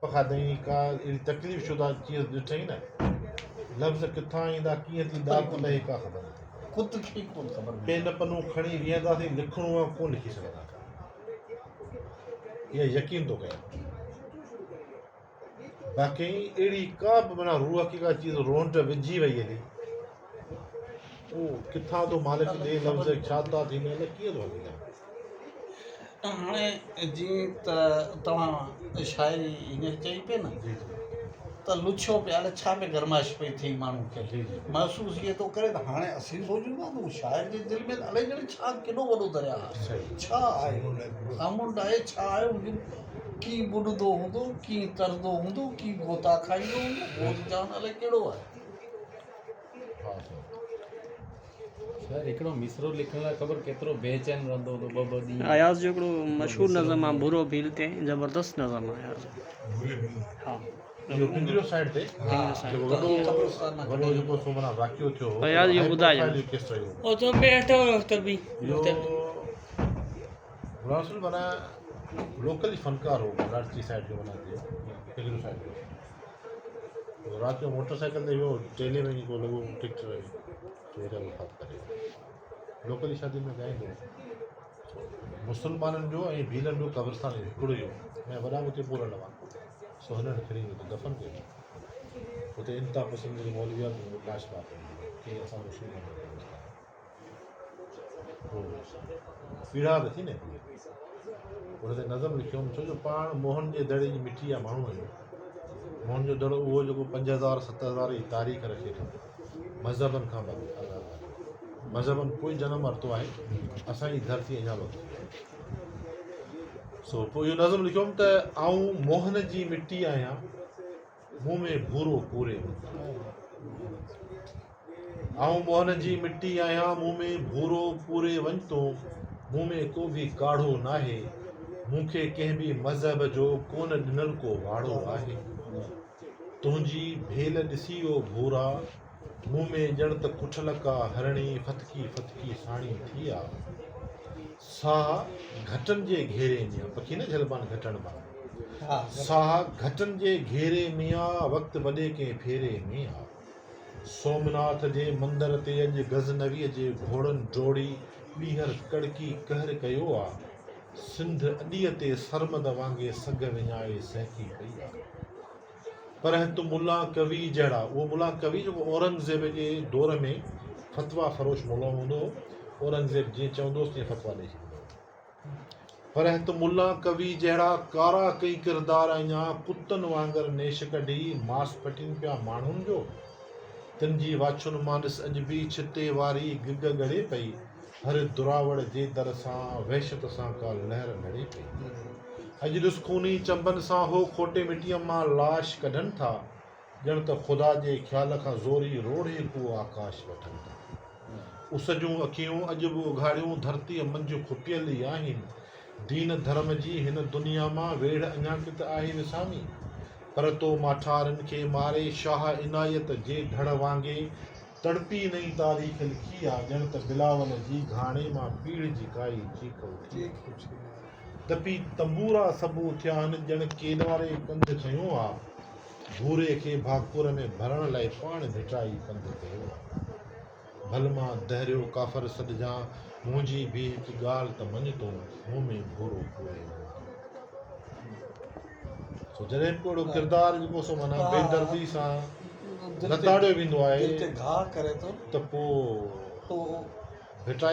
खाधई का अहिड़ी तकलीफ़ शुदा चीज़ ॾिठई न लफ़्ज़ किथां ईंदा कीअं थी दात लहे का ख़बर न ख़ुदि खे कोन ख़बर पेन पनूं खणी वेहंदासीं लिखणो आहे कोन लिखी सघंदा इहा यकीन थो कयां बाक़ी अहिड़ी का बि माना रूह की का चीज़ रोंट विझी वई हली उहो किथां थो मालिक ॾे लफ़्ज़ छा था थींदा आहिनि कीअं थो हली हाणे जीअं त तव्हां शाइरी हींअर चई पे न जी त लुछो प्याल छा पे गरमाइश पई थी माण्हू खे जी जी महसूसु इहे थो करे त हाणे असीं सोचूं था त शाइर जे दिलि में अलाए ॼणे छा केॾो वॾो दरिया आहे सही छा आहे सामुंड आहे छा आहे हुन कीअं ॿुॾंदो हूंदो कीअं तरंदो हूंदो कीअं गोता खाईंदो हूंदो उहो जान अलाए कहिड़ो आहे हा सर हिकिड़ो मिसरो लिखण लाइ ख़बर केतिरो बेचैन रहंदो हूंदो ॿ ॾींहं अयाज़ जो हिकिड़ो मशहूरु नज़म आहे बुरो भील ते ज़बरदस्त नज़म आहे अयाज़ हा इहो पिंजरो साइड ते साइड जेको वॾो जेको सो माना वाक़ियो थियो हो अयाज़ इहो ॿुधायो केस रहियो ओ तो बैठो त बि इहो गुलाम माना लोकल ई फनकार हो कराची साइड जो माना पिंजरो साइड जो राति जो मोटरसाइकिल ते वियो टेले में को लॻो टिकट चोरा वफ़ात करे लोकल ई शादी में ॻाईंदो मुस्लमाननि जो ऐं भीलनि जो क़ब्रस्तान हिकिड़ो ई हो ऐं वॾा उते पूरल हुआ सो हिननि खणी वियो दफ़न कयो उते इंता पसंदि जो मौलविया लाश बात की असां मुस्लिम पीड़ा त थी न हुन ते नज़म लिखियो छो जो पाण मोहन जे दड़े जी मिटी जा माण्हू आहियूं मोहन जो दड़ो उहो जेको 5000 7000 जी तारीख़ रखे थो मज़हबनि खां मज़हबनि कोई जनम वरितो आहे असांजी धरती अञा वरितो सो पोइ इहो नज़म लिखियो त आऊं मोहन जी मिटी आहियां मूं में भूरो पूरे आऊं मोहन जी मिटी आहियां मूं में भूरो पूरे वञ थो मूं में को बि काढ़ो नाहे मूंखे कंहिं बि मज़हब जो कोन ॾिनल को वाड़ो आहे तुंहिंजी भेल ॾिसी वो भूरा मूं में ॼण त कुठल का हरणी फतकी फतकी साणी थी आहे साह घटनि जे घेरे में आहे पखी न जलबान घटनि मां साह घटनि जे घेरे में आहे वक़्तु वॾे कंहिं फेरे में आहे सोमनाथ जे मंदर ते अॼु गज़नवीअ जे घोड़नि जोड़ी ॿीहर कड़की कहर कयो आहे सिंध अॾीअ ते सरमद वांगुरु सग विञाए सहकी पई आहे पर हिते मुला कवि जहिड़ा उहो मुला कवि जेको औरंगज़ेब जे दौर में फतवा फरोश मुला हूंदो हो औरंगज़ेब जीअं चवंदोसि तीअं फतवा ॾेई छॾींदो पर हिते मुला कवि जहिड़ा कारा कई किरदार अञा कुतनि वांगुरु नेश कढी मांस पटीनि पिया माण्हुनि जो तिन जी वाछुनि मां ॾिस अॼु बि छिते वारी गिग ॻड़े पई हर दुरावड़ जे दर सां वहशत सां का लहर लड़े पई अॼु ॾिस खूनी चंबनि सां हो खोटे मिटीअ मां लाश कढनि था ॼण त ख़ुदा जे ख़्याल खां ज़ोरी रोड़े को आकाश वठनि था उस जूं अखियूं अॼु बि उघाड़ियूं धरतीअ मंझि खुपियल ई आहिनि दीन धर्म जी हिन दुनिया मां वेड़ अञा किथे आहे विसामी पर तो माठारनि खे मारे शाह इनायत जे धड़ वांगुरु तड़पी नई तारीख़ लिखी आहे ॼण त बिलावल जी घाणे मां पीढ़ जी काई चीख उथी तपी तंबूरा सबू थिया आहिनि ॼण केॾारे कंध चयो आहे भूरे खे भाकुर में भरण लाइ पाण भिटाई कंध कयो आहे भल मां दहरियो काफ़र सॾिजां मुंहिंजी बि हिकु ॻाल्हि त मञ थो मूं में भूरो पूरे सो जॾहिं को अहिड़ो किरदारु जेको सो माना बेदर्दी सां लताड़ियो वेंदो आहे दिलि ते घाह करे थो त पोइ भिटाई